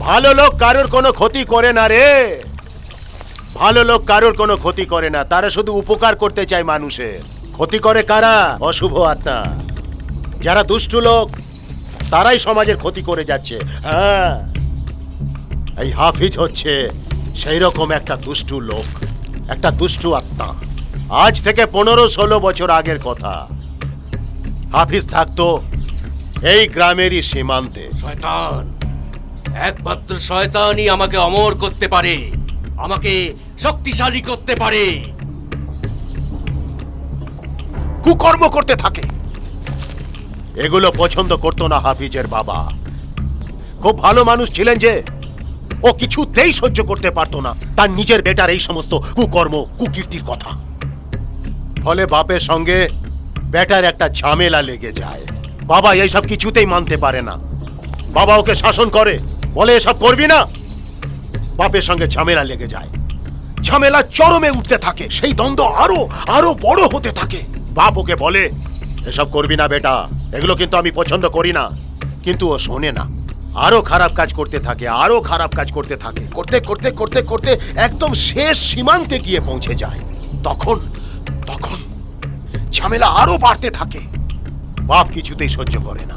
ভালো লোক কারোর কোনো ক্ষতি করে না রে। ভালো লোক কারোর কোনো ক্ষতি করে না, তারা শুধু উপকার করতে চায় মানুষের। ক্ষতি করে কারা? অশুভ আত্মা। যারা দুষ্টু লোক তারাই সমাজের ক্ষতি করে যাচ্ছে। হ্যাঁ, এই হাফিজ হচ্ছে সেই রকম একটা দুষ্টু লোক, একটা দুষ্টু আত্মা। আজ থেকে 15-16 বছর আগের কথা। হাফিজ থাকতো এই গ্রামেরই সীমান্তে। শয়তান, একমাত্র শয়তানই আমাকে অমর করতে পারে, আমাকে শক্তিশালী করতে পারে। কুকর্ম করতে থাকে। এগুলো পছন্দ করতো না হাফিজের বাবা। খুব ভালো মানুষ ছিলেন যে, ও কিছুতেই সহ্য করতে পারতো না তার নিজের বেটার এই সমস্ত কুকর্ম, কুকীর্তির কথা। ফলে বাপের সঙ্গে বেটার একটা ঝামেলা লেগে যায়। বাবা এইসব কিছুতেই মানতে পারে না। বাবা ওকে শাসন করে, বলে এসব করবি না। বাপের সঙ্গে ঝামেলা লেগে যায়, ঝামেলা চরমে উঠতে থাকে, সেই দ্বন্দ্ব আরো আরো বড় হতে থাকে। বাপ ওকে বলে এসব করবি না বেটা, এগুলো কিন্তু আমি পছন্দ করি না। কিন্তু ও শোনে না, আরো খারাপ কাজ করতে থাকে, আরো খারাপ কাজ করতে থাকে। করতে করতে করতে করতে একদম শেষ সীমান্তে গিয়ে পৌঁছে যায়। তখন তখন ঝামেলা আরো বাড়তে থাকে। বাপ কিছুতেই সহ্য করে না।